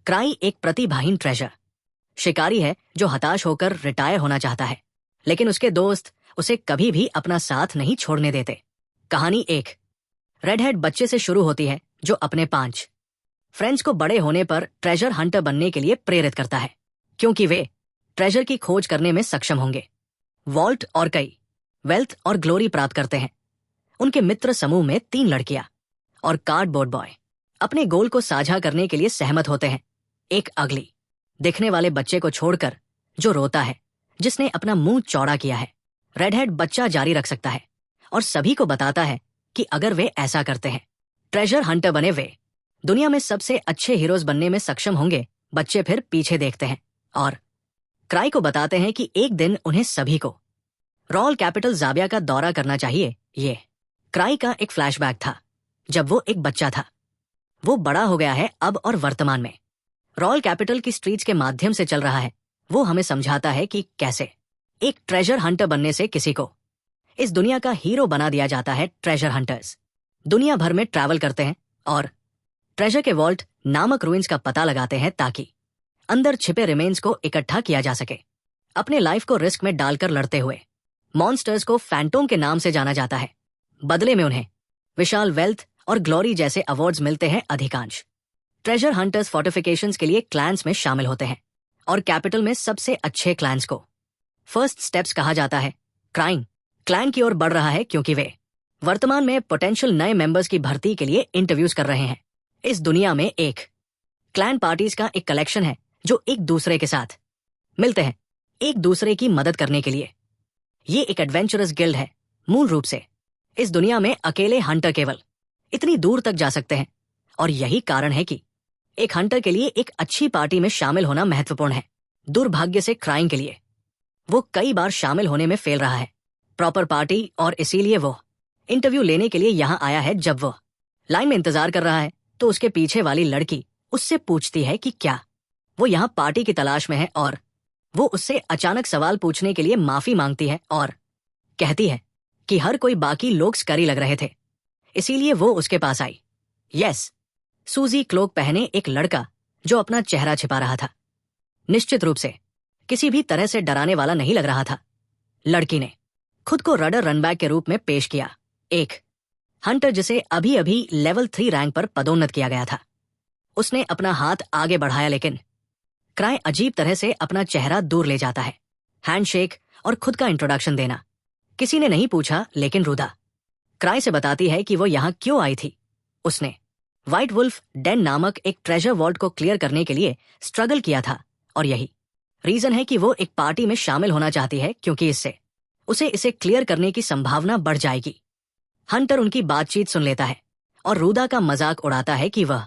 Cry एक प्रतिभाहीन treasure शिकारी है जो हताश होकर रिटायर होना चाहता है, लेकिन उसके दोस्त उसे कभी भी अपना साथ नहीं छोड़ने देते। कहानी एक रेडहेड बच्चे से शुरू होती है जो अपने 5 फ्रेंड्स को बड़े होने पर ट्रेजर हंटर बनने के लिए प्रेरित करता है, क्योंकि वे ट्रेजर की खोज करने में सक्षम होंगे। वॉल्ट और कई वेल्थ और ग्लोरी प्राप्त करते हैं। उनके मित्र समूह में 3 लड़कियां और कार्डबोर्ड बॉय अपने गोल को साझा करने के लिए सहमत होते हैं। एक अगली दिखने वाले बच्चे को छोड़कर जो रोता है, जिसने अपना मुंह चौड़ा किया है। रेडहेड बच्चा जारी रख सकता है और सभी को बताता है कि अगर वे ऐसा करते हैं, ट्रेजर हंटर बने, वे दुनिया में सबसे अच्छे हीरोज बनने में सक्षम होंगे। बच्चे फिर पीछे देखते हैं और क्राई को बताते हैं कि एक दिन उन्हें सभी को रॉयल कैपिटल जाबिया का दौरा करना चाहिए। ये क्राई का एक फ्लैशबैक था जब वो एक बच्चा था। वो बड़ा हो गया है अब और वर्तमान में रॉयल कैपिटल की स्ट्रीट्स के माध्यम से चल रहा है। वो हमें समझाता है कि कैसे एक ट्रेजर हंटर बनने से किसी को इस दुनिया का हीरो बना दिया जाता है। ट्रेजर हंटर्स दुनिया भर में ट्रैवल करते हैं और ट्रेजर के वॉल्ट नामक रूइंस का पता लगाते हैं ताकि अंदर छिपे रिमेन्स को इकट्ठा किया जा सके। अपने लाइफ को रिस्क में डालकर लड़ते हुए मॉन्स्टर्स को फैंटोम के नाम से जाना जाता है। बदले में उन्हें विशाल वेल्थ और ग्लोरी जैसे अवार्ड्स मिलते हैं। अधिकांश ट्रेजर हंटर्स फोर्टिफिकेशंस के लिए क्लैंस में शामिल होते हैं और कैपिटल में सबसे अच्छे क्लैंस को फर्स्ट स्टेप्स कहा जाता है। क्राइम क्लैन की ओर बढ़ रहा है क्योंकि वे वर्तमान में पोटेंशियल नए मेंबर्स की भर्ती के लिए इंटरव्यूज कर रहे हैं। इस दुनिया में एक क्लैन पार्टीज का एक कलेक्शन है जो एक दूसरे के साथ मिलते हैं एक दूसरे की मदद करने के लिए। ये एक एडवेंचरस गिल्ड है। मूल रूप से इस दुनिया में अकेले हंटर केवल इतनी दूर तक जा सकते हैं और यही कारण है कि एक हंटर के लिए एक अच्छी पार्टी में शामिल होना महत्वपूर्ण है। दुर्भाग्य से क्राइम के लिए वो कई बार शामिल होने में फेल रहा है प्रॉपर पार्टी, और इसीलिए वो इंटरव्यू लेने के लिए यहां आया है। जब वो लाइन में इंतजार कर रहा है तो उसके पीछे वाली लड़की उससे पूछती है कि क्या वो यहां पार्टी की तलाश में है, और वो उससे अचानक सवाल पूछने के लिए माफी मांगती है और कहती है कि हर कोई बाकी लोग स्करी लग रहे थे, इसीलिए वो उसके पास आई। यस, सूजी क्लोक पहने एक लड़का जो अपना चेहरा छिपा रहा था निश्चित रूप से किसी भी तरह से डराने वाला नहीं लग रहा था। लड़की ने खुद को रडर रनबैक के रूप में पेश किया, एक हंटर जिसे अभी अभी लेवल 3 रैंक पर पदोन्नत किया गया था। उसने अपना हाथ आगे बढ़ाया, लेकिन क्राई अजीब तरह से अपना चेहरा दूर ले जाता है। हैंडशेक और खुद का इंट्रोडक्शन देना किसी ने नहीं पूछा, लेकिन रुदा क्राई से बताती है कि वो यहां क्यों आई थी। उसने व्हाइट वुल्फ डेन नामक एक ट्रेजर वॉल्ट को क्लियर करने के लिए स्ट्रगल किया था, और यही रीजन है कि वो एक पार्टी में शामिल होना चाहती है, क्योंकि इससे उसे इसे क्लियर करने की संभावना बढ़ जाएगी। हंटर उनकी बातचीत सुन लेता है और रूदा का मजाक उड़ाता है कि वह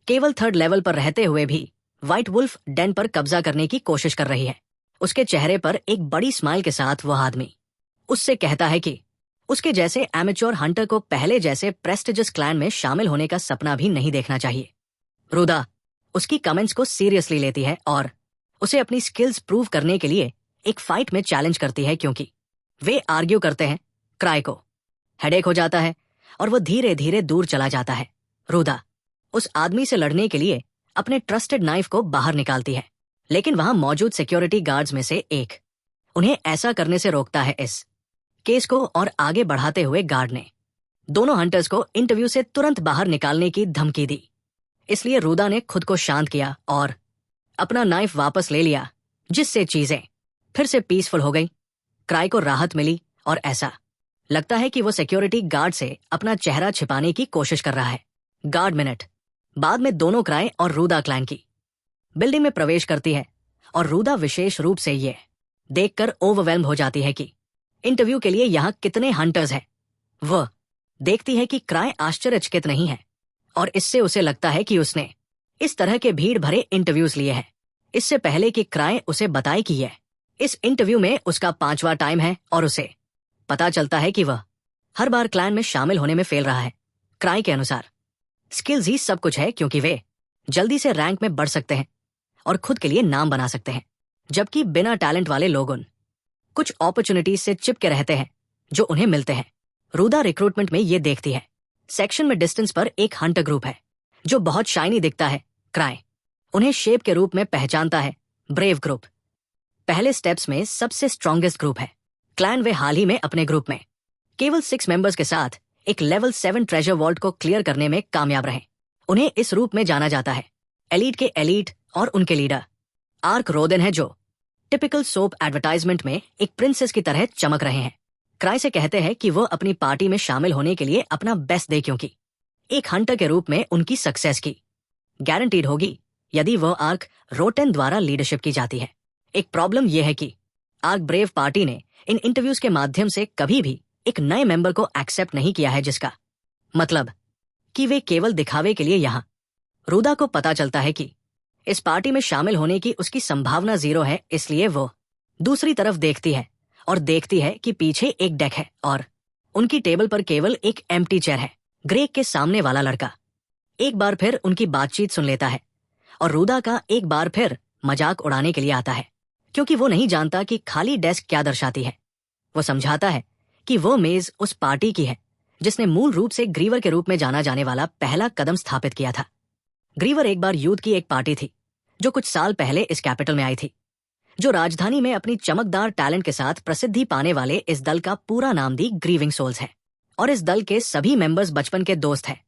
केवल 3rd लेवल पर रहते हुए भी व्हाइट वुल्फ डेन पर कब्जा करने की कोशिश कर रही है। उसके चेहरे पर एक बड़ी स्माइल के साथ वह आदमी उससे कहता है कि उसके जैसे एमेच्योर हंटर को पहले जैसे प्रेस्टिजियस क्लैन में शामिल होने का सपना भी नहीं देखना चाहिए। रुदा उसकी कमेंट्स को सीरियसली लेती है और उसे अपनी स्किल्स प्रूव करने के लिए एक फाइट में चैलेंज करती है, क्योंकि वे आर्ग्यू करते हैं। क्राई को हेडेक हो जाता है और वो धीरे धीरे दूर चला जाता है। रुदा उस आदमी से लड़ने के लिए अपने ट्रस्टेड नाइफ को बाहर निकालती है, लेकिन वहां मौजूद सिक्योरिटी गार्ड्स में से एक उन्हें ऐसा करने से रोकता है। इस केस को और आगे बढ़ाते हुए गार्ड ने दोनों हंटर्स को इंटरव्यू से तुरंत बाहर निकालने की धमकी दी। इसलिए रुदा ने खुद को शांत किया और अपना नाइफ वापस ले लिया, जिससे चीजें फिर से पीसफुल हो गई। क्राई को राहत मिली और ऐसा लगता है कि वो सिक्योरिटी गार्ड से अपना चेहरा छिपाने की कोशिश कर रहा है। गार्ड मिनट बाद में दोनों क्राई और रूदा क्लैन की बिल्डिंग में प्रवेश करती है, और रूदा विशेष रूप से ये देखकर ओवरवेल्म हो जाती है कि इंटरव्यू के लिए यहां कितने हंटर्स हैं। वह देखती है कि क्राई आश्चर्यचकित नहीं है, और इससे उसे लगता है कि उसने इस तरह के भीड़ भरे इंटरव्यूज लिए हैं इससे पहले कि क्राई उसे बताए कि यह इस इंटरव्यू में उसका 5वां टाइम है, और उसे पता चलता है कि वह हर बार क्लैन में शामिल होने में फेल रहा है। क्राई के अनुसार स्किल्स ही सब कुछ है, क्योंकि वे जल्दी से रैंक में बढ़ सकते हैं और खुद के लिए नाम बना सकते हैं, जबकि बिना टैलेंट वाले लोग उन कुछ अपॉर्चुनिटीज से चिपके रहते हैं जो उन्हें मिलते हैं। रूदा रिक्रूटमेंट में ये देखती है। सेक्शन में डिस्टेंस पर एक हंटर ग्रुप है जो बहुत शाइनी दिखता है। क्राई उन्हें शेप के रूप में पहचानता है ब्रेव ग्रुप। पहले स्टेप्स में सबसे स्ट्रॉन्गेस्ट ग्रुप है क्लैन। वे हाल ही में अपने ग्रुप में केवल 6 मेंबर्स के साथ एक लेवल 7 ट्रेजर वॉल्ट को क्लियर करने में कामयाब रहे। उन्हें इस रूप में जाना जाता है एलीट के एलीट और उनके लीडर। आर्क रोदेन है जो टिपिकल सोप एडवर्टाइजमेंट में एक प्रिंसेस की तरह चमक रहे हैं। क्राई से कहते हैं कि वो अपनी पार्टी में शामिल होने के लिए अपना बेस्ट दे, क्योंकि एक हंटर के रूप में उनकी सक्सेस की गारंटीड होगी यदि वो आर्क रोटेन द्वारा लीडरशिप की जाती है। एक प्रॉब्लम यह है कि आर्क ब्रेव पार्टी ने इन इंटरव्यूज के माध्यम से कभी भी एक नए मेंबर को एक्सेप्ट नहीं किया है, जिसका मतलब कि वे केवल दिखावे के लिए यहाँ। रूदा को पता चलता है कि इस पार्टी में शामिल होने की उसकी संभावना 0 है, इसलिए वो दूसरी तरफ देखती है और देखती है कि पीछे एक डेक है और उनकी टेबल पर केवल एक एम्प्टी चेयर है। ग्रेग के सामने वाला लड़का एक बार फिर उनकी बातचीत सुन लेता है और रूदा का एक बार फिर मजाक उड़ाने के लिए आता है, क्योंकि वो नहीं जानता कि खाली डेस्क क्या दर्शाती है। वो समझाता है कि वो मेज उस पार्टी की है जिसने मूल रूप से ग्रीवर के रूप में जाना जाने वाला पहला कदम स्थापित किया था। ग्रीवर एक बार यूथ की एक पार्टी थी जो कुछ साल पहले इस कैपिटल में आई थी। जो राजधानी में अपनी चमकदार टैलेंट के साथ प्रसिद्धि पाने वाले इस दल का पूरा नाम दी ग्रीविंग सोल्स है। और इस दल के सभी मेंबर्स बचपन के दोस्त हैं,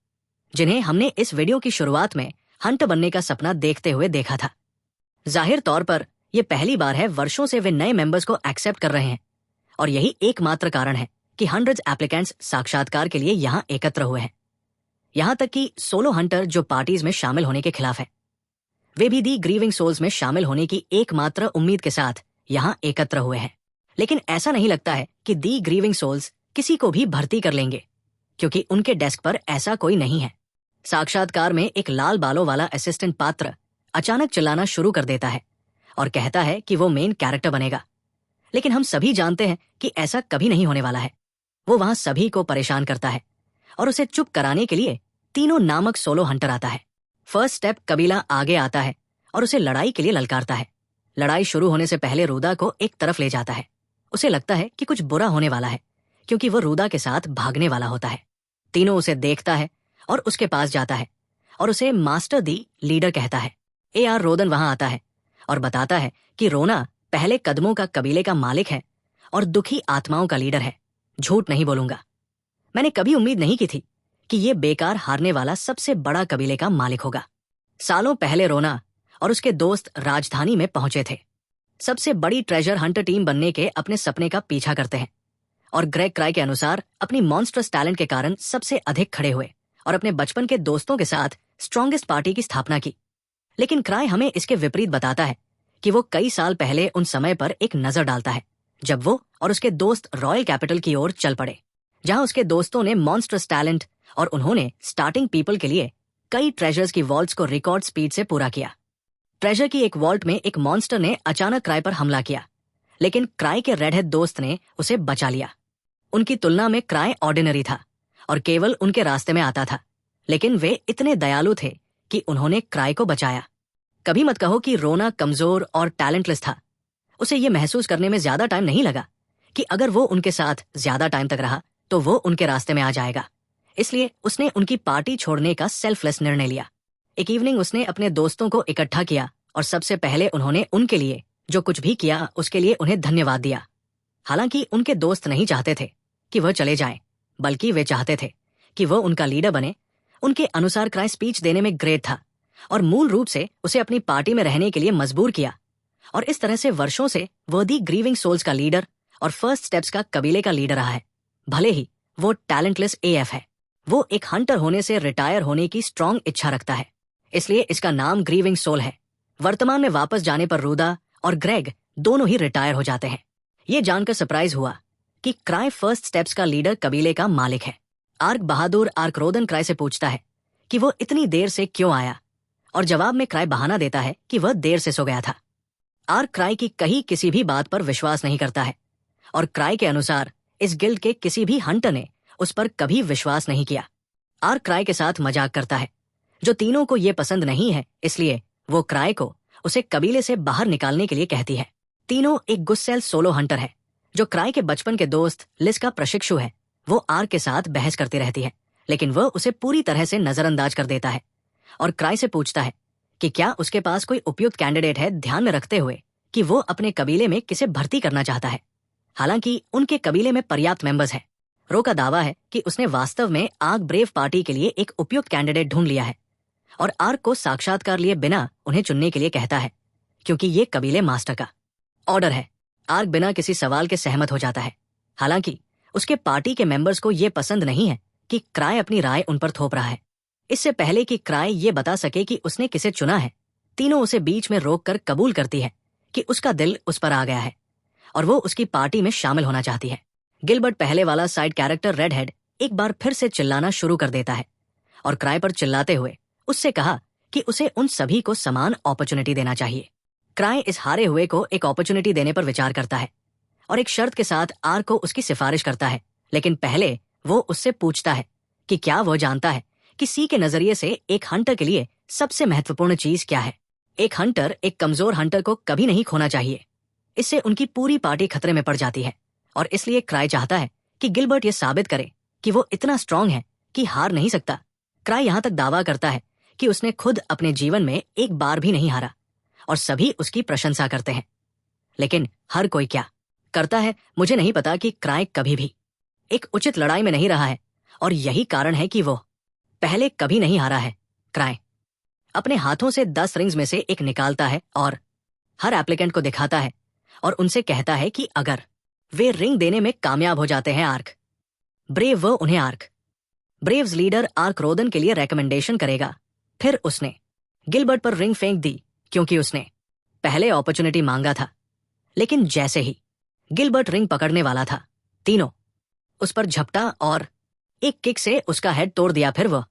जिन्हें हमने इस वीडियो की शुरुआत में हंट बनने का सपना देखते हुए देखा था। जाहिर तौर पर यह पहली बार है वर्षों से वे नए मेंबर्स को एक्सेप्ट कर रहे हैं, और यही एकमात्र कारण है कि हंड्रेड्स एप्लीकेंट्स साक्षात्कार के लिए यहाँ एकत्र हुए हैं। यहाँ तक कि सोलो हंटर जो पार्टीज में शामिल होने के खिलाफ है, वे भी दी ग्रीविंग सोल्स में शामिल होने की एकमात्र उम्मीद के साथ यहाँ एकत्र हुए हैं। लेकिन ऐसा नहीं लगता है कि दी ग्रीविंग सोल्स किसी को भी भर्ती कर लेंगे, क्योंकि उनके डेस्क पर ऐसा कोई नहीं है। साक्षात्कार में एक लाल बालों वाला असिस्टेंट पात्र अचानक चिल्लाना शुरू कर देता है और कहता है कि वो मेन कैरेक्टर बनेगा। लेकिन हम सभी जानते हैं कि ऐसा कभी नहीं होने वाला है। वो वहां सभी को परेशान करता है और उसे चुप कराने के लिए तीनों नामक सोलो हंटर आता है। फर्स्ट स्टेप कबीला आगे आता है और उसे लड़ाई के लिए ललकारता है। लड़ाई शुरू होने से पहले रूदा को एक तरफ ले जाता है। उसे लगता है कि कुछ बुरा होने वाला है, क्योंकि वो रूदा के साथ भागने वाला होता है। तीनों उसे देखता है और उसके पास जाता है और उसे मास्टर दी लीडर कहता है। AR रोदन वहां आता है और बताता है कि रोना पहले कदमों का कबीले का मालिक है और दुखी आत्माओं का लीडर है। झूठ नहीं बोलूंगा, मैंने कभी उम्मीद नहीं की थी कि ये बेकार हारने वाला सबसे बड़ा कबीले का मालिक होगा। सालों पहले रोना और उसके दोस्त राजधानी में पहुंचे थे। सबसे बड़ी ट्रेजर हंटर टीम बनने के अपने सपने का पीछा करते हैं, और ग्रेग क्राई के अनुसार अपनी मॉन्स्टरस टैलेंट के कारण सबसे अधिक खड़े हुए और अपने बचपन के दोस्तों के साथ स्ट्रॉन्गेस्ट पार्टी की स्थापना की। लेकिन क्राई हमें इसके विपरीत बताता है कि वो कई साल पहले उन समय पर एक नजर डालता है जब वो और उसके दोस्त रॉयल कैपिटल की ओर चल पड़े, जहां उसके दोस्तों ने मॉन्स्टरस टैलेंट और उन्होंने स्टार्टिंग पीपल के लिए कई ट्रेजर्स की वॉल्ट्स को रिकॉर्ड स्पीड से पूरा किया। ट्रेजर की एक वॉल्ट में एक मॉन्स्टर ने अचानक क्राई पर हमला किया, लेकिन क्राई के रेड हेड दोस्त ने उसे बचा लिया। उनकी तुलना में क्राई ऑर्डिनरी था और केवल उनके रास्ते में आता था, लेकिन वे इतने दयालु थे कि उन्होंने क्राई को बचाया। कभी मत कहो कि रोना कमजोर और टैलेंटलेस था। उसे ये महसूस करने में ज्यादा टाइम नहीं लगा कि अगर वो उनके साथ ज्यादा टाइम तक रहा तो वो उनके रास्ते में आ जाएगा। इसलिए उसने उनकी पार्टी छोड़ने का सेल्फलेस निर्णय लिया। एक इवनिंग उसने अपने दोस्तों को इकट्ठा किया और सबसे पहले उन्होंने उनके लिए जो कुछ भी किया उसके लिए उन्हें धन्यवाद दिया। हालांकि उनके दोस्त नहीं चाहते थे कि वह चले जाएं, बल्कि वे चाहते थे कि वह उनका लीडर बने। उनके अनुसार क्राई स्पीच देने में ग्रेट था और मूल रूप से उसे अपनी पार्टी में रहने के लिए मजबूर किया, और इस तरह से वर्षों से वह दी ग्रीविंग सोल्स का लीडर और फर्स्ट स्टेप्स का कबीले का लीडर रहा है। भले ही वो टैलेंटलेस AF है, वो एक हंटर होने से रिटायर होने की स्ट्रॉन्ग इच्छा रखता है, इसलिए इसका नाम ग्रीविंग सोल है। वर्तमान में वापस जाने पर रूदा और ग्रेग दोनों ही रिटायर हो जाते हैं। ये जानकर सरप्राइज हुआ कि क्राई फर्स्ट स्टेप्स का लीडर कबीले का मालिक है। आर्क बहादुर आर्क रोदन क्राई से पूछता है कि वो इतनी देर से क्यों आया, और जवाब में क्राई बहाना देता है कि वह देर से सो गया था। आर्क क्राई की कही किसी भी बात पर विश्वास नहीं करता है, और क्राई के अनुसार इस गिल्ड के किसी भी हंटर ने उस पर कभी विश्वास नहीं किया। आर्क क्राई के साथ मजाक करता है, जो तीनों को ये पसंद नहीं है, इसलिए वो क्राई को उसे कबीले से बाहर निकालने के लिए कहती है। तीनों एक गुस्सैल सोलो हंटर है जो क्राई के बचपन के दोस्त लिस का प्रशिक्षु है। वो आर्क के साथ बहस करती रहती है, लेकिन वह उसे पूरी तरह से नजरअंदाज कर देता है और क्राई से पूछता है कि क्या उसके पास कोई उपयुक्त कैंडिडेट है, ध्यान में रखते हुए कि वो अपने कबीले में किसे भर्ती करना चाहता है। हालांकि उनके कबीले में पर्याप्त मेंबर्स हैं। रो का दावा है कि उसने वास्तव में आर्क ब्रेव पार्टी के लिए एक उपयुक्त कैंडिडेट ढूंढ लिया है और आर्क को साक्षात्कार लिए बिना उन्हें चुनने के लिए कहता है, क्योंकि ये कबीले मास्टर का ऑर्डर है। आर्क बिना किसी सवाल के सहमत हो जाता है। हालांकि उसके पार्टी के मेंबर्स को यह पसंद नहीं है कि क्राय अपनी राय उन पर थोप रहा है। इससे पहले कि क्राय ये बता सके कि उसने किसे चुना है, तीनों उसे बीच में रोककर कबूल करती है कि उसका दिल उस पर आ गया है और वो उसकी पार्टी में शामिल होना चाहती है। गिलबर्ट, पहले वाला साइड कैरेक्टर रेडहेड, एक बार फिर से चिल्लाना शुरू कर देता है और क्राय पर चिल्लाते हुए उससे कहा कि उसे उन सभी को समान अपॉर्चुनिटी देना चाहिए। क्राय इस हारे हुए को एक अपॉर्चुनिटी देने पर विचार करता है और एक शर्त के साथ आर्क को उसकी सिफारिश करता है, लेकिन पहले वो उससे पूछता है कि क्या वो जानता है कि सी के नजरिए से एक हंटर के लिए सबसे महत्वपूर्ण चीज क्या है। एक हंटर एक कमजोर हंटर को कभी नहीं खोना चाहिए। इससे उनकी पूरी पार्टी खतरे में पड़ जाती है और इसलिए क्राय चाहता है कि गिलबर्ट ये साबित करे कि वो इतना स्ट्रांग है कि हार नहीं सकता। क्राय यहां तक दावा करता है कि उसने खुद अपने जीवन में एक बार भी नहीं हारा और सभी उसकी प्रशंसा करते हैं। लेकिन हर कोई क्या करता है, मुझे नहीं पता कि क्राय कभी भी एक उचित लड़ाई में नहीं रहा है और यही कारण है कि वो पहले कभी नहीं हारा है। क्राय अपने हाथों से 10 रिंग्स में से एक निकालता है और हर एप्लीकेंट को दिखाता है और उनसे कहता है कि अगर वे रिंग देने में कामयाब हो जाते हैं आर्क ब्रेव, वो उन्हें आर्क ब्रेव्स लीडर आर्क रोदन के लिए रेकमेंडेशन करेगा। फिर उसने गिलबर्ट पर रिंग फेंक दी क्योंकि उसने पहले अपॉर्चुनिटी मांगा था। लेकिन जैसे ही गिलबर्ट रिंग पकड़ने वाला था, तीनों उस पर झपटा और एक किक से उसका हेड तोड़ दिया। फिर वह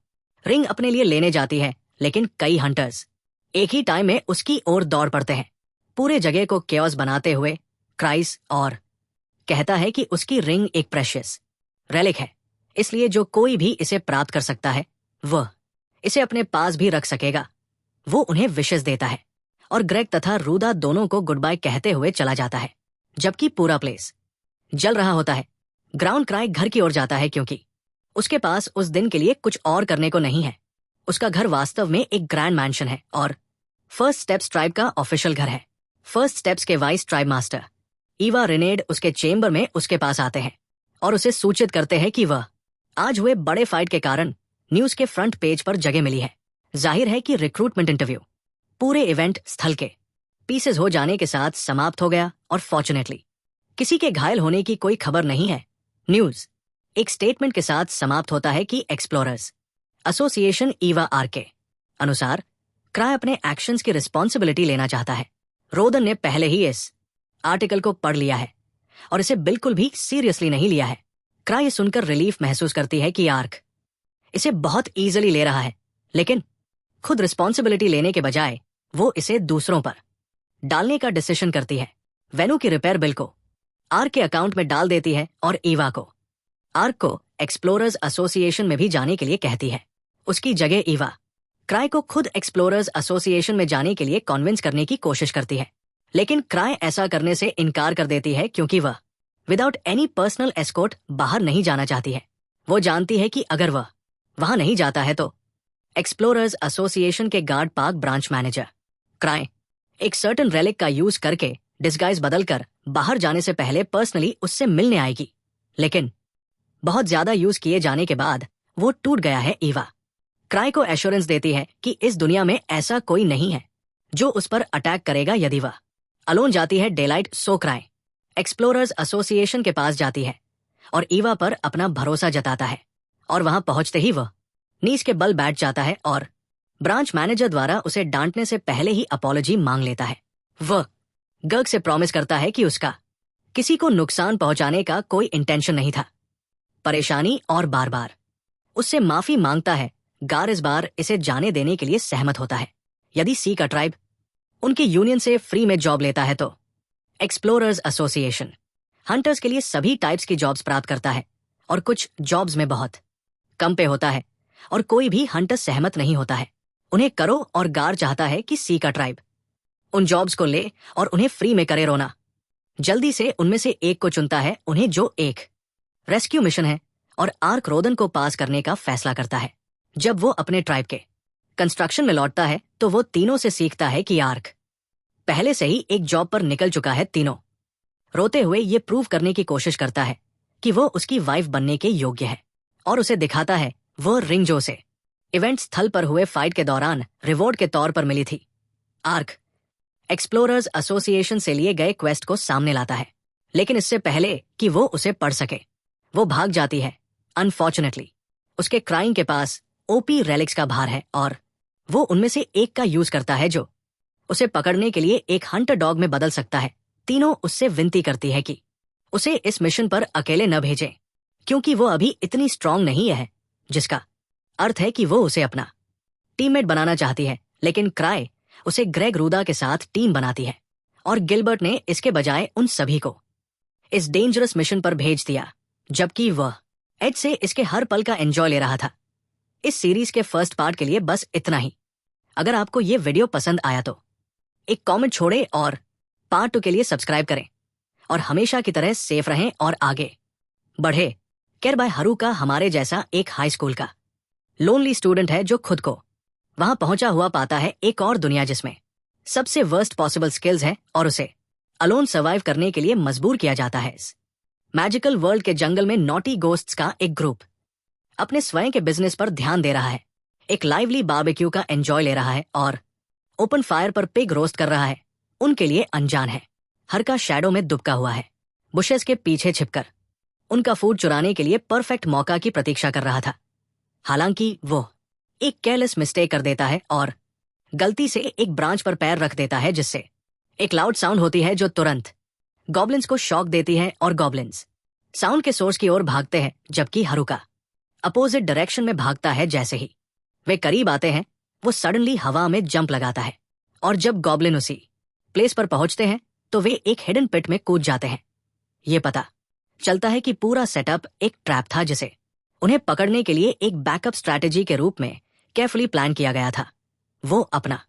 रिंग अपने लिए लेने जाती है, लेकिन कई हंटर्स एक ही टाइम में उसकी ओर दौड़ पड़ते हैं, पूरे जगह को केओस बनाते हुए। क्राइस और कहता है कि उसकी रिंग एक प्रेशियस रेलिक है, इसलिए जो कोई भी इसे प्राप्त कर सकता है वह इसे अपने पास भी रख सकेगा। वो उन्हें विशेष देता है और ग्रेग तथा रूदा दोनों को गुड बाय कहते हुए चला जाता है, जबकि पूरा प्लेस जल रहा होता है। ग्राउंड क्राय घर की ओर जाता है क्योंकि उसके पास उस दिन के लिए कुछ और करने को नहीं है। उसका घर वास्तव में एक ग्रैंड मैंशन है और फर्स्ट स्टेप्स ट्राइब का ऑफिशियल घर है। फर्स्ट स्टेप्स के वाइस ट्राइब मास्टर ईवा रेनेड उसके चेंबर में उसके पास आते हैं और उसे सूचित करते हैं कि वह आज हुए बड़े फाइट के कारण न्यूज के फ्रंट पेज पर जगह मिली है। जाहिर है कि रिक्रूटमेंट इंटरव्यू पूरे इवेंट स्थल के पीसेस हो जाने के साथ समाप्त हो गया और फॉर्चुनेटली किसी के घायल होने की कोई खबर नहीं है। न्यूज एक स्टेटमेंट के साथ समाप्त होता है कि एक्सप्लोरर्स एसोसिएशन ईवा आर के अनुसार क्राय अपने एक्शंस की रिस्पॉन्सिबिलिटी लेना चाहता है। रोदन ने पहले ही इस आर्टिकल को पढ़ लिया है और इसे बिल्कुल भी सीरियसली नहीं लिया है। क्राय ये सुनकर रिलीफ महसूस करती है कि आर्क इसे बहुत ईजिली ले रहा है, लेकिन खुद रिस्पॉन्सिबिलिटी लेने के बजाय वो इसे दूसरों पर डालने का डिसीजन करती है। वेनु की रिपेयर बिल को आर्क के अकाउंट में डाल देती है और ईवा को आर्क को एक्सप्लोरर्स एसोसिएशन में भी जाने के लिए कहती है। उसकी जगह ईवा क्राय को खुद एक्सप्लोरर्स एसोसिएशन में जाने के लिए कॉन्विंस करने की कोशिश करती है, लेकिन क्राय ऐसा करने से इनकार कर देती है क्योंकि वह विदाउट एनी पर्सनल एस्कॉर्ट बाहर नहीं जाना चाहती है। वो जानती है कि अगर वह वहां नहीं जाता है तो एक्सप्लोरर्स एसोसिएशन के guard park branch manager cry एक सर्टेन रेलिक का यूज करके डिस्गाइज बदलकर बाहर जाने से पहले पर्सनली उससे मिलने आएगी, लेकिन बहुत ज्यादा यूज किए जाने के बाद वो टूट गया है। ईवा क्राय को एश्योरेंस देती है कि इस दुनिया में ऐसा कोई नहीं है जो उस पर अटैक करेगा यदि वह अलोन जाती है डेलाइट। सो क्राय एक्सप्लोरर्स एसोसिएशन के पास जाती है और ईवा पर अपना भरोसा जताता है और वहां पहुंचते ही वह नीज के बल बैठ जाता है और ब्रांच मैनेजर द्वारा उसे डांटने से पहले ही अपॉलॉजी मांग लेता है। वह गर्ग से प्रॉमिस करता है कि उसका किसी को नुकसान पहुंचाने का कोई इंटेंशन नहीं था। परेशानी और बार बार उससे माफी मांगता है। गार इस बार इसे जाने देने के लिए सहमत होता है यदि सी का ट्राइब उनकी यूनियन से फ्री में जॉब लेता है तो एक्सप्लोरर्स एसोसिएशन हंटर्स के लिए सभी टाइप्स की जॉब्स प्राप्त करता है और कुछ जॉब्स में बहुत कम पे होता है और कोई भी हंटर सहमत नहीं होता है। उन्हें करो और गार चाहता है कि सी का ट्राइब उन जॉब्स को ले और उन्हें फ्री में करे रोना। जल्दी से उनमें से एक को चुनता है उन्हें, जो एक रेस्क्यू मिशन है और आर्क रोदन को पास करने का फैसला करता है। जब वो अपने ट्राइब के कंस्ट्रक्शन में लौटता है तो वो तीनों से सीखता है कि आर्क पहले से ही एक जॉब पर निकल चुका है। तीनों रोते हुए ये प्रूव करने की कोशिश करता है कि वो उसकी वाइफ बनने के योग्य है और उसे दिखाता है वो रिंग जो से इवेंट स्थल पर हुए फाइट के दौरान रिवॉर्ड के तौर पर मिली थी। आर्क एक्सप्लोरर्स एसोसिएशन से लिए गए क्वेस्ट को सामने लाता है, लेकिन इससे पहले कि वो उसे पढ़ सके वो भाग जाती है। अनफॉर्चुनेटली उसके क्राइम के पास ओपी रेलिक्स का भार है और वो उनमें से एक का यूज करता है जो उसे पकड़ने के लिए एक हंटर डॉग में बदल सकता है। तीनों उससे विनती करती है कि उसे इस मिशन पर अकेले न भेजें क्योंकि वो अभी इतनी स्ट्रांग नहीं है, जिसका अर्थ है कि वो उसे अपना टीममेट बनाना चाहती है। लेकिन क्राई उसे ग्रेग रूदा के साथ टीम बनाती है और गिलबर्ट ने इसके बजाय उन सभी को इस डेंजरस मिशन पर भेज दिया, जबकि वह एड से इसके हर पल का एंजॉय ले रहा था। इस सीरीज के फर्स्ट पार्ट के लिए बस इतना ही। अगर आपको ये वीडियो पसंद आया तो एक कमेंट छोड़े और पार्ट 2 के लिए सब्सक्राइब करें और हमेशा की तरह सेफ रहें और आगे बढ़े। केयर बाय हारुका हमारे जैसा एक हाई स्कूल का लोनली स्टूडेंट है जो खुद को वहां पहुंचा हुआ पाता है एक और दुनिया जिसमें सबसे वर्स्ट पॉसिबल स्किल्स हैं और उसे अलोन सर्वाइव करने के लिए मजबूर किया जाता है। इस मैजिकल वर्ल्ड के जंगल में नॉटी गोस्ट्स का एक ग्रुप अपने स्वयं के बिजनेस पर ध्यान दे रहा है, एक लाइवली बारबेक्यू का एंजॉय ले रहा है और ओपन फायर पर पिग रोस्ट कर रहा है। उनके लिए अनजान है हरका शैडो में दुबका हुआ है, बुशेस के पीछे छिपकर उनका फूड चुराने के लिए परफेक्ट मौका की प्रतीक्षा कर रहा था। हालांकि वो एक केयरलेस मिस्टेक कर देता है और गलती से एक ब्रांच पर पैर रख देता है, जिससे एक लाउड साउंड होती है जो तुरंत गॉब्लिन्स को शॉक देती है और गॉब्लिन्स साउंड के सोर्स की ओर भागते हैं, जबकि हारुका अपोजिट डायरेक्शन में भागता है। जैसे ही वे करीब आते हैं वो सडनली हवा में जंप लगाता है और जब गॉब्लिन उसी प्लेस पर पहुंचते हैं तो वे एक हिडन पिट में कूद जाते हैं। ये पता चलता है कि पूरा सेटअप एक ट्रैप था जिसे उन्हें पकड़ने के लिए एक बैकअप स्ट्रैटेजी के रूप में केयरफुली प्लान किया गया था। वो अपना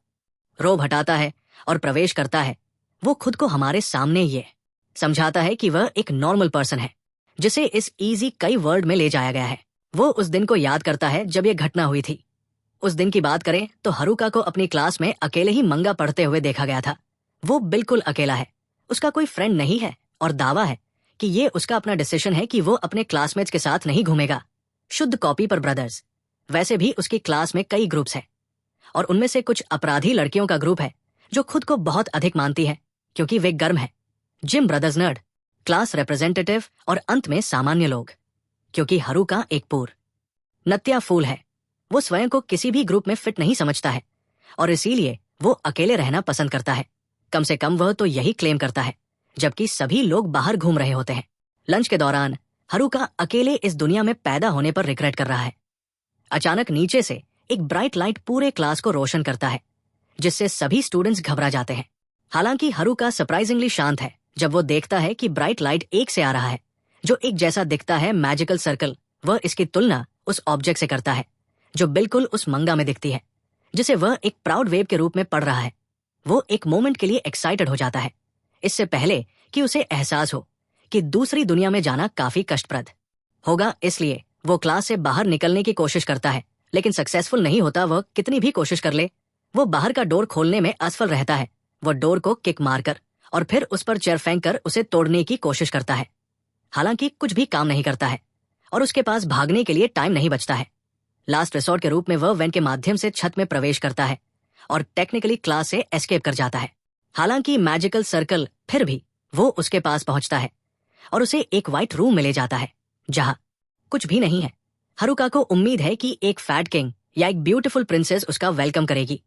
रोब हटाता है और प्रवेश करता है। वो खुद को हमारे सामने ये समझाता है कि वह एक नॉर्मल पर्सन है जिसे इस इजी कई वर्ल्ड में ले जाया गया है। वो उस दिन को याद करता है जब ये घटना हुई थी। उस दिन की बात करें तो हारुका को अपनी क्लास में अकेले ही मंगा पढ़ते हुए देखा गया था। वो बिल्कुल अकेला है, उसका कोई फ्रेंड नहीं है और दावा है कि ये उसका अपना डिसीजन है कि वो अपने क्लासमेट्स के साथ नहीं घूमेगा। शुद्ध कॉपी पर ब्रदर्स। वैसे भी उसकी क्लास में कई ग्रुप्स हैं और उनमें से कुछ अपराधी लड़कियों का ग्रुप है जो खुद को बहुत अधिक मानती है क्योंकि वे गर्म है। Gym brothers nerd, class representative और अंत में सामान्य लोग। क्योंकि हारुका एक पूर्ण नत्या फूल है, वो स्वयं को किसी भी ग्रुप में फिट नहीं समझता है और इसीलिए वो अकेले रहना पसंद करता है। कम से कम वह तो यही क्लेम करता है, जबकि सभी लोग बाहर घूम रहे होते हैं। लंच के दौरान हारुका अकेले इस दुनिया में पैदा होने पर रिग्रेट कर रहा है। अचानक नीचे से एक ब्राइट लाइट पूरे क्लास को रोशन करता है, जिससे सभी स्टूडेंट्स घबरा जाते हैं। हालांकि हारुका सरप्राइजिंगली शांत है जब वो देखता है कि ब्राइट लाइट एक से आ रहा है जो एक जैसा दिखता है। Magical circle. वह इसकी तुलना उस ऑब्जेक्ट से करता है जो बिल्कुल उस मंगा में दिखती है, जिसे वह एक प्राउड वेव के रूप में पढ़ रहा है। वो एक मोमेंट के लिए एक्साइटेड हो जाता है, इससे पहले कि उसे एहसास हो कि दूसरी दुनिया में जाना काफी कष्टप्रद होगा। इसलिए वो क्लास से बाहर निकलने की कोशिश करता है, लेकिन सक्सेसफुल नहीं होता। वह कितनी भी कोशिश कर ले, वो बाहर का डोर खोलने में असफल रहता है। वो डोर को किक मारकर और फिर उस पर चेयर फेंक कर उसे तोड़ने की कोशिश करता है। हालांकि कुछ भी काम नहीं करता है और उसके पास भागने के लिए टाइम नहीं बचता है। लास्ट रिसोर्ट के रूप में वह वेंट के माध्यम से छत में प्रवेश करता है और टेक्निकली क्लास से एस्केप कर जाता है। हालांकि मैजिकल सर्कल फिर भी वो उसके पास पहुंचता है और उसे एक व्हाइट रूम में ले जाता है जहां कुछ भी नहीं है। हारुका को उम्मीद है कि एक फैट किंग या एक ब्यूटीफुल प्रिंसेस उसका वेलकम करेगी,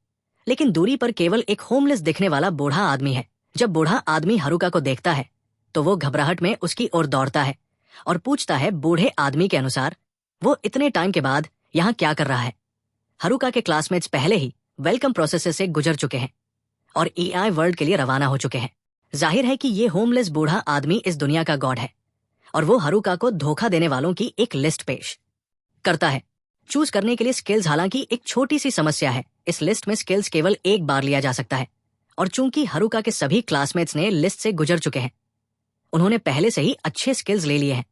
लेकिन दूरी पर केवल एक होमलेस दिखने वाला बूढ़ा आदमी है। जब बूढ़ा आदमी हारुका को देखता है तो वो घबराहट में उसकी ओर दौड़ता है और पूछता है बूढ़े आदमी के अनुसार वो इतने टाइम के बाद यहाँ क्या कर रहा है। हारुका के क्लासमेट्स पहले ही वेलकम प्रोसेस से गुजर चुके हैं और ईआई वर्ल्ड के लिए रवाना हो चुके हैं। जाहिर है कि ये होमलेस बूढ़ा आदमी इस दुनिया का गॉड है और वो हारुका को धोखा देने वालों की एक लिस्ट पेश करता है। चूज करने के लिए स्किल्स। हालांकि एक छोटी सी समस्या है, इस लिस्ट में स्किल्स केवल एक बार लिया जा सकता है और चूंकि हारुका के सभी क्लासमेट्स ने लिस्ट से गुजर चुके हैं, उन्होंने पहले से ही अच्छे स्किल्स ले लिए हैं।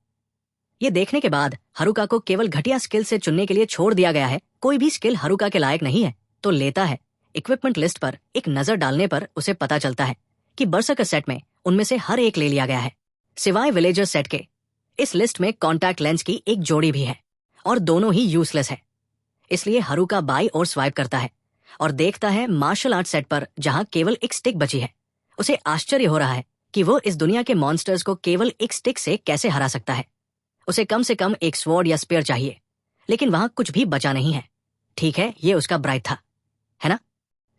ये देखने के बाद हारुका को केवल घटिया स्किल से चुनने के लिए छोड़ दिया गया है। कोई भी स्किल हारुका के लायक नहीं है तो लेता है। इक्विपमेंट लिस्ट पर एक नजर डालने पर उसे पता चलता है कि बरसकर सेट में उनमें से हर एक ले लिया गया है, सिवाय विलेजर सेट के। इस लिस्ट में कॉन्टैक्ट लेंस की एक जोड़ी भी है और दोनों ही यूजलेस है। इसलिए हारुका बाई और स्वाइप करता है और देखता है मार्शल आर्ट सेट पर, जहां केवल एक स्टिक बची है। उसे आश्चर्य हो रहा है कि वो इस दुनिया के मॉन्स्टर्स को केवल एक स्टिक से कैसे हरा सकता है। उसे कम से कम एक स्वॉर्ड या स्पेयर चाहिए, लेकिन वहां कुछ भी बचा नहीं है। ठीक है, ये उसका ब्राइट था, है ना?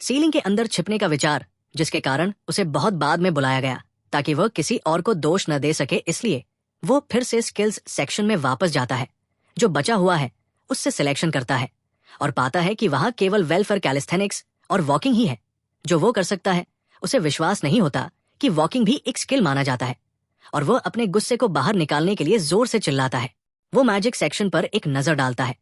सीलिंग के अंदर छिपने का विचार, जिसके कारण उसे बहुत बाद में बुलाया गया ताकि वह किसी और को दोष न दे सके, इसलिए वो फिर से स्किल्स सेक्शन में वापस जाता है। जो बचा हुआ है उससे सिलेक्शन करता है और पाता है कि वहां केवल वेलफेयर, कैलिस्थेनिक्स और वॉकिंग ही है जो वो कर सकता है। उसे विश्वास नहीं होता कि वॉकिंग भी एक स्किल माना जाता है और वो अपने गुस्से को बाहर निकालने के लिए जोर से चिल्लाता है। वो मैजिक सेक्शन पर एक नजर डालता है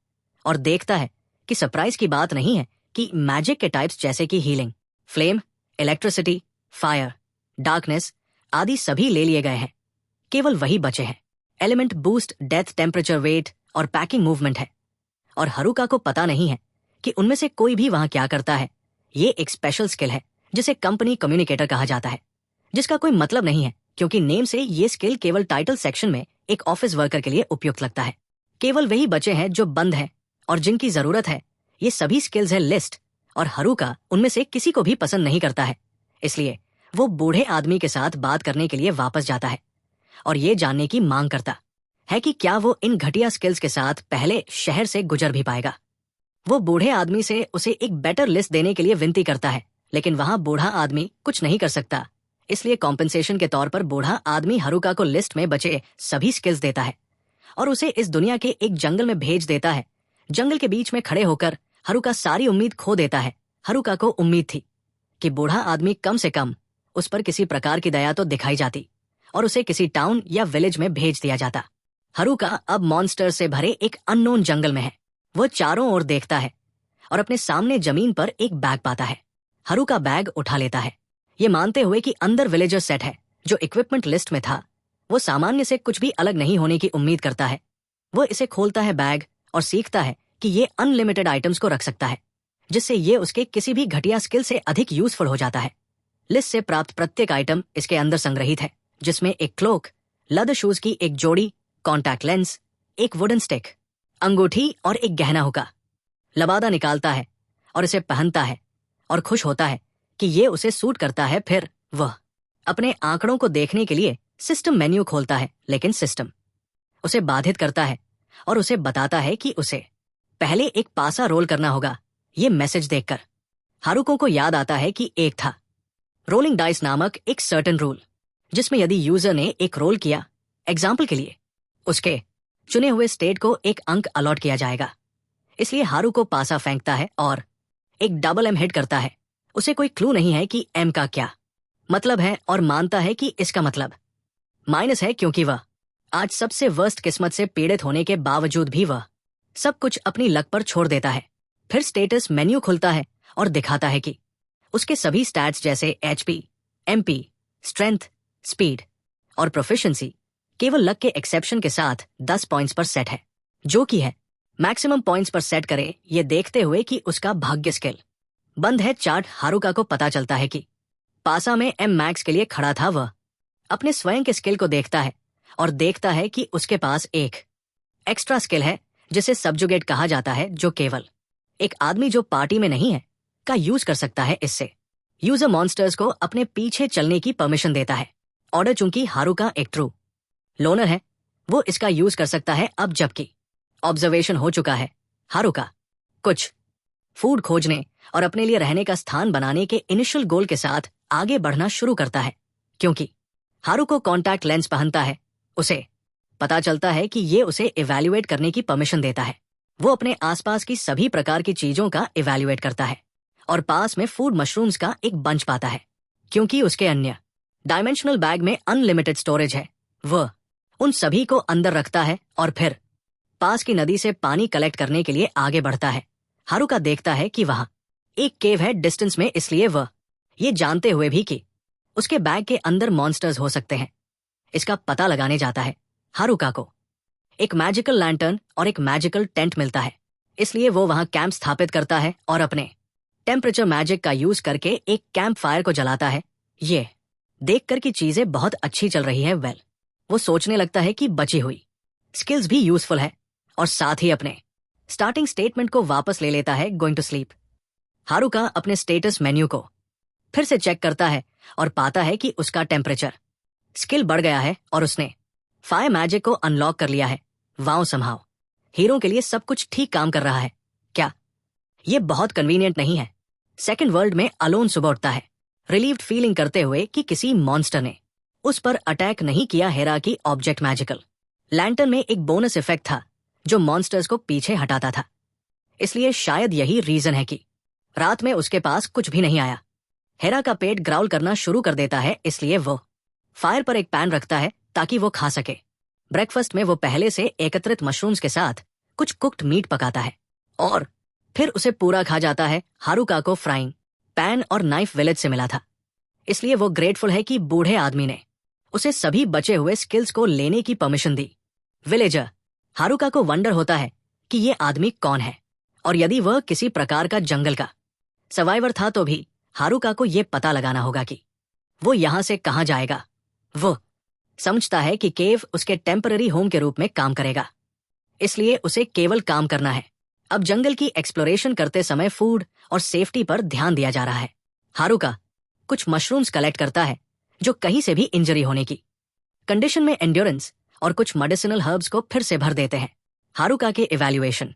और देखता है कि सरप्राइज की बात नहीं है कि मैजिक के टाइप्स जैसे कि healing, flame, electricity, fire, darkness आदि सभी ले लिए गए हैं। केवल वही बचे हैं, element, boost, death, temperature, weight और पैकिंग मूवमेंट है। और हारुका को पता नहीं है कि उनमें से कोई भी वहां क्या करता है। ये एक स्पेशल स्किल है जिसे कंपनी कम्युनिकेटर कहा जाता है, जिसका कोई मतलब नहीं है क्योंकि नेम से ये स्किल केवल टाइटल सेक्शन में एक ऑफिस वर्कर के लिए उपयुक्त लगता है। केवल वही बचे हैं जो बंद हैं और जिनकी जरूरत है। ये सभी स्किल्स है लिस्ट, और हारुका उनमें से किसी को भी पसंद नहीं करता है। इसलिए वो बूढ़े आदमी के साथ बात करने के लिए वापस जाता है और ये जानने की मांग करता है कि क्या वो इन घटिया स्किल्स के साथ पहले शहर से गुजर भी पाएगा। वो बूढ़े आदमी से उसे एक बेटर लिस्ट देने के लिए विनती करता है, लेकिन वहां बूढ़ा आदमी कुछ नहीं कर सकता। इसलिए कॉम्पेंसेशन के तौर पर बूढ़ा आदमी हारुका को लिस्ट में बचे सभी स्किल्स देता है और उसे इस दुनिया के एक जंगल में भेज देता है। जंगल के बीच में खड़े होकर हारुका सारी उम्मीद खो देता है। हारुका को उम्मीद थी कि बूढ़ा आदमी कम से कम उस पर किसी प्रकार की दया तो दिखाई जाती और उसे किसी टाउन या विलेज में भेज दिया जाता। हारुका अब मॉन्स्टर से भरे एक अननोन जंगल में है। वो चारों ओर देखता है और अपने सामने जमीन पर एक बैग पाता है। हारुका बैग उठा लेता है, ये मानते हुए कि अंदर विलेजर सेट है जो इक्विपमेंट लिस्ट में था। वो सामान्य से कुछ भी अलग नहीं होने की उम्मीद करता है। वो इसे खोलता है बैग और सीखता है कि ये अनलिमिटेड आइटम्स को रख सकता है, जिससे ये उसके किसी भी घटिया स्किल से अधिक यूजफुल हो जाता है। लिस्ट से प्राप्त प्रत्येक आइटम इसके अंदर संग्रहित है, जिसमें एक क्लोक, लेदर शूज की एक जोड़ी, कॉन्टैक्ट लेंस, एक वुडन स्टिक, अंगूठी और एक गहना हुक्का। लबादा निकालता है और इसे पहनता है और खुश होता है कि ये उसे सूट करता है। फिर वह अपने आंकड़ों को देखने के लिए सिस्टम मेन्यू खोलता है, लेकिन सिस्टम उसे बाधित करता है और उसे बताता है कि उसे पहले एक पासा रोल करना होगा। ये मैसेज देखकर हारुको को याद आता है कि एक था रोलिंग डाइस नामक एक सर्टेन रूल, जिसमें यदि यूजर ने एक रोल किया, एग्जाम्पल के लिए, उसके चुने हुए स्टेट को एक अंक अलॉट किया जाएगा। इसलिए हारुको पासा फेंकता है और एक डबल एम हिट करता है। उसे कोई क्लू नहीं है कि एम का क्या मतलब है और मानता है कि इसका मतलब माइनस है, क्योंकि वह आज सबसे वर्स्ट किस्मत से पीड़ित होने के बावजूद भी वह सब कुछ अपनी लक पर छोड़ देता है। फिर स्टेटस मेन्यू खुलता है और दिखाता है कि उसके सभी स्टैट्स जैसे एचपी, एमपी, स्ट्रेंथ, स्पीड और प्रोफिशिएंसी केवल लक के एक्सेप्शन के साथ 10 पॉइंट्स पर सेट है, जो कि है मैक्सिमम पॉइंट्स पर सेट करे, ये देखते हुए कि उसका भाग्य स्किल बंद है। चार्ट हारुका को पता चलता है कि पासा में एम मैक्स के लिए खड़ा था। वह अपने स्वयं के स्किल को देखता है और देखता है कि उसके पास एक एक्स्ट्रा स्किल है जिसे सब्जुगेट कहा जाता है, जो केवल एक आदमी जो पार्टी में नहीं है का यूज कर सकता है। इससे यूजर मॉन्स्टर्स को अपने पीछे चलने की परमिशन देता है। ऑर्डर, चूंकि हारुका एक ट्रू लोनर है, वो इसका यूज कर सकता है। अब जबकि ऑब्जर्वेशन हो चुका है, हारुका कुछ फूड खोजने और अपने लिए रहने का स्थान बनाने के इनिशियल गोल के साथ आगे बढ़ना शुरू करता है। क्योंकि हारुको कॉन्टैक्ट लेंस पहनता है, उसे पता चलता है कि ये उसे इवैल्यूएट करने की परमिशन देता है। वो अपने आसपास की सभी प्रकार की चीजों का इवैल्यूएट करता है और पास में फूड मशरूम्स का एक बंच पाता है। क्योंकि उसके अन्य डायमेंशनल बैग में अनलिमिटेड स्टोरेज है, वह उन सभी को अंदर रखता है और फिर पास की नदी से पानी कलेक्ट करने के लिए आगे बढ़ता है। हारुका देखता है कि वहां एक केव है डिस्टेंस में, इसलिए वह ये जानते हुए भी कि उसके बैग के अंदर मॉन्स्टर्स हो सकते हैं, इसका पता लगाने जाता है। हारुका को एक मैजिकल लैंटर्न और एक मैजिकल टेंट मिलता है, इसलिए वो वहां कैंप स्थापित करता है और अपने टेम्परेचर मैजिक का यूज करके एक कैंप फायर को जलाता है। ये देखकर कि चीजें बहुत अच्छी चल रही है, वो सोचने लगता है कि बची हुई स्किल्स भी यूजफुल है और साथ ही अपने स्टार्टिंग स्टेटमेंट को वापस ले लेता है, गोइंग टू स्लीप। हारुका अपने स्टेटस मेन्यू को फिर से चेक करता है और पाता है कि उसका टेम्परेचर स्किल बढ़ गया है और उसने फायर मैजिक को अनलॉक कर लिया है। वाओ, समहाउ हीरो के लिए सब कुछ ठीक काम कर रहा है। क्या ये बहुत कन्वीनियंट नहीं है? सेकंड वर्ल्ड में अलोन सुबह उठता है, रिलीव्ड फीलिंग करते हुए कि किसी मॉन्स्टर ने उस पर अटैक नहीं किया। हेरा की ऑब्जेक्ट मैजिकल लैंटर्न में एक बोनस इफेक्ट था जो मॉन्स्टर्स को पीछे हटाता था, इसलिए शायद यही रीजन है कि रात में उसके पास कुछ भी नहीं आया। हेरा का पेट ग्राउल करना शुरू कर देता है, इसलिए वो फायर पर एक पैन रखता है ताकि वो खा सके। ब्रेकफास्ट में वो पहले से एकत्रित मशरूम्स के साथ कुछ कुक्ड मीट पकाता है और फिर उसे पूरा खा जाता है। हारुका को फ्राइंग पैन और नाइफ विलेज से मिला था, इसलिए वो ग्रेटफुल है कि बूढ़े आदमी ने उसे सभी बचे हुए स्किल्स को लेने की परमिशन दी। विलेजर हारुका को वंडर होता है कि ये आदमी कौन है और यदि वह किसी प्रकार का जंगल का सर्वाइवर था तो भी हारुका को ये पता लगाना होगा कि वो यहां से कहां जाएगा। वो समझता है कि केव उसके टेम्पररी होम के रूप में काम करेगा, इसलिए उसे केवल काम करना है। अब जंगल की एक्सप्लोरेशन करते समय फूड और सेफ्टी पर ध्यान दिया जा रहा है। हारुका कुछ मशरूम्स कलेक्ट करता है जो कहीं से भी इंजरी होने की कंडीशन में एंड्योरेंस और कुछ मेडिसिनल हर्ब्स को फिर से भर देते हैं। हारुका के इवैल्यूएशन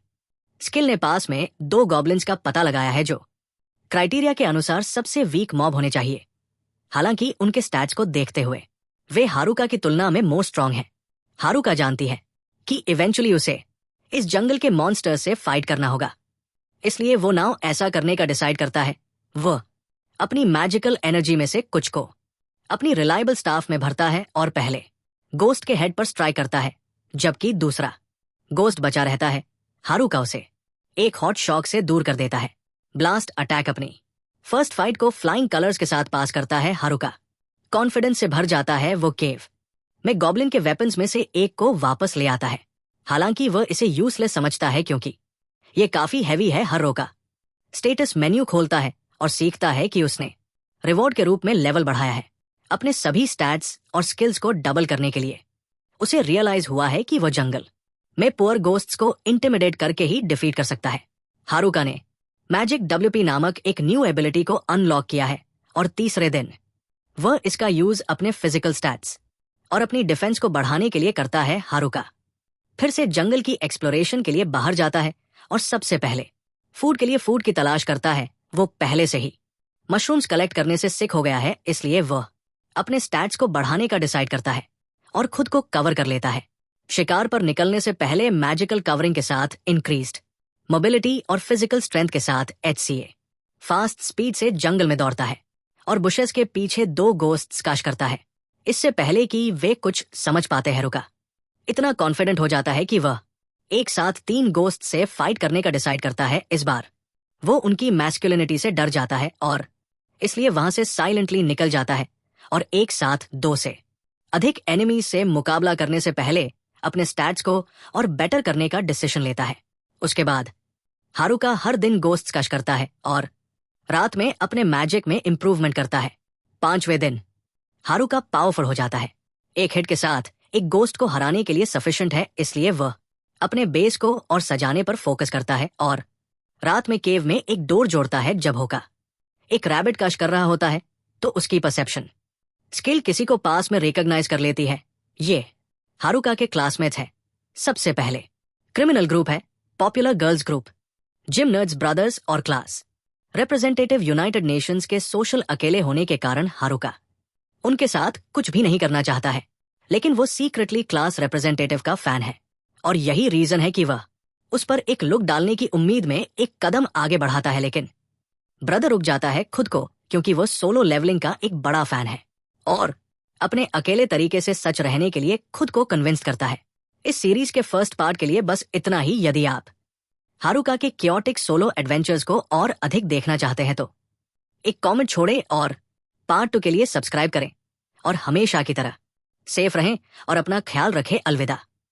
स्किल ने पास में 2 गॉब्लिन्स का पता लगाया है जो क्राइटेरिया के अनुसार सबसे वीक मॉब होने चाहिए। हालांकि उनके स्टैट्स को देखते हुए वे हारुका की तुलना में मोर स्ट्रांग हैं। हारुका जानती है कि इवेंचुअली उसे इस जंगल के मॉन्स्टर से फाइट करना होगा, इसलिए वो नाउ ऐसा करने का डिसाइड करता है। वह अपनी मैजिकल एनर्जी में से कुछ को अपनी रिलायबल स्टाफ में भरता है और पहले गोस्ट के हेड पर स्ट्राइक करता है, जबकि दूसरा गोस्ट बचा रहता है। हारुका उसे एक हॉट शॉक से दूर कर देता है। ब्लास्ट अटैक अपनी फर्स्ट फाइट को फ्लाइंग कलर्स के साथ पास करता है। हारुका कॉन्फिडेंस से भर जाता है। वो केव में गॉब्लिन के वेपन्स में से एक को वापस ले आता है, हालांकि वह इसे यूजलेस समझता है क्योंकि ये काफी हैवी है। हारुका स्टेटस मेन्यू खोलता है और सीखता है कि उसने रिवॉर्ड के रूप में लेवल बढ़ाया है अपने सभी स्टैट्स और स्किल्स को डबल करने के लिए। उसे रियलाइज हुआ है कि वह जंगल में पुअर गोस्ट्स को इंटिमिडेट करके ही डिफीट कर सकता है। हारुका ने मैजिक WP नामक एक न्यू एबिलिटी को अनलॉक किया है और तीसरे दिन वह इसका यूज अपने फिजिकल स्टैट्स और अपनी डिफेंस को बढ़ाने के लिए करता है। हारुका फिर से जंगल की एक्सप्लोरेशन के लिए बाहर जाता है और सबसे पहले फूड के लिए फूड की तलाश करता है। वो पहले से ही मशरूम्स कलेक्ट करने से सिक हो गया है, इसलिए वह अपने स्टैट्स को बढ़ाने का डिसाइड करता है और खुद को कवर कर लेता है। शिकार पर निकलने से पहले मैजिकल कवरिंग के साथ इंक्रीज्ड मोबिलिटी और फिजिकल स्ट्रेंथ के साथ HCA फास्ट स्पीड से जंगल में दौड़ता है और बुशेस के पीछे 2 गोस्ट्स काश करता है। इससे पहले कि वे कुछ समझ पाते हैं, रुका इतना कॉन्फिडेंट हो जाता है कि वह एक साथ 3 गोस्ट से फाइट करने का डिसाइड करता है। इस बार वो उनकी मैस्कुलिनिटी से डर जाता है और इसलिए वहां से साइलेंटली निकल जाता है और एक साथ 2 से अधिक एनिमीज से मुकाबला करने से पहले अपने स्टैट्स को और बेटर करने का डिसीजन लेता है। उसके बाद हारुका हर दिन गोस्ट्स कश करता है और रात में अपने मैजिक में इंप्रूवमेंट करता है। 5वें दिन हारुका पावरफुल हो जाता है। एक हिट के साथ एक गोस्ट को हराने के लिए सफिशिएंट है, इसलिए वह अपने बेस को और सजाने पर फोकस करता है और रात में केव में एक डोर जोड़ता है। जब होका एक रैबिट कश कर रहा होता है तो उसकी परसेप्शन स्किल किसी को पास में रिकॉग्नाइज कर लेती है। ये हारुका के क्लासमेट्स है। सबसे पहले क्रिमिनल ग्रुप है, popular girls group, gym nerds brothers और क्लास रिप्रेजेंटेटिव यूनाइटेड नेशंस के सोशल अकेले होने के कारण हारुका उनके साथ कुछ भी नहीं करना चाहता है, लेकिन वो सीक्रेटली क्लास रिप्रेजेंटेटिव का फैन है और यही रीजन है कि वह उस पर एक लुक डालने की उम्मीद में एक कदम आगे बढ़ाता है। लेकिन ब्रदर रुक जाता है खुद को क्योंकि वो सोलो लेवलिंग का एक बड़ा फैन है और अपने अकेले तरीके से सच रहने के लिए खुद को कन्विंस करता है। इस सीरीज के फर्स्ट पार्ट के लिए बस इतना ही। यदि आप हारुका के क्योटिक सोलो एडवेंचर्स को और अधिक देखना चाहते हैं तो एक कमेंट छोड़ें और पार्ट 2 के लिए सब्सक्राइब करें और हमेशा की तरह सेफ रहें और अपना ख्याल रखें। अलविदा।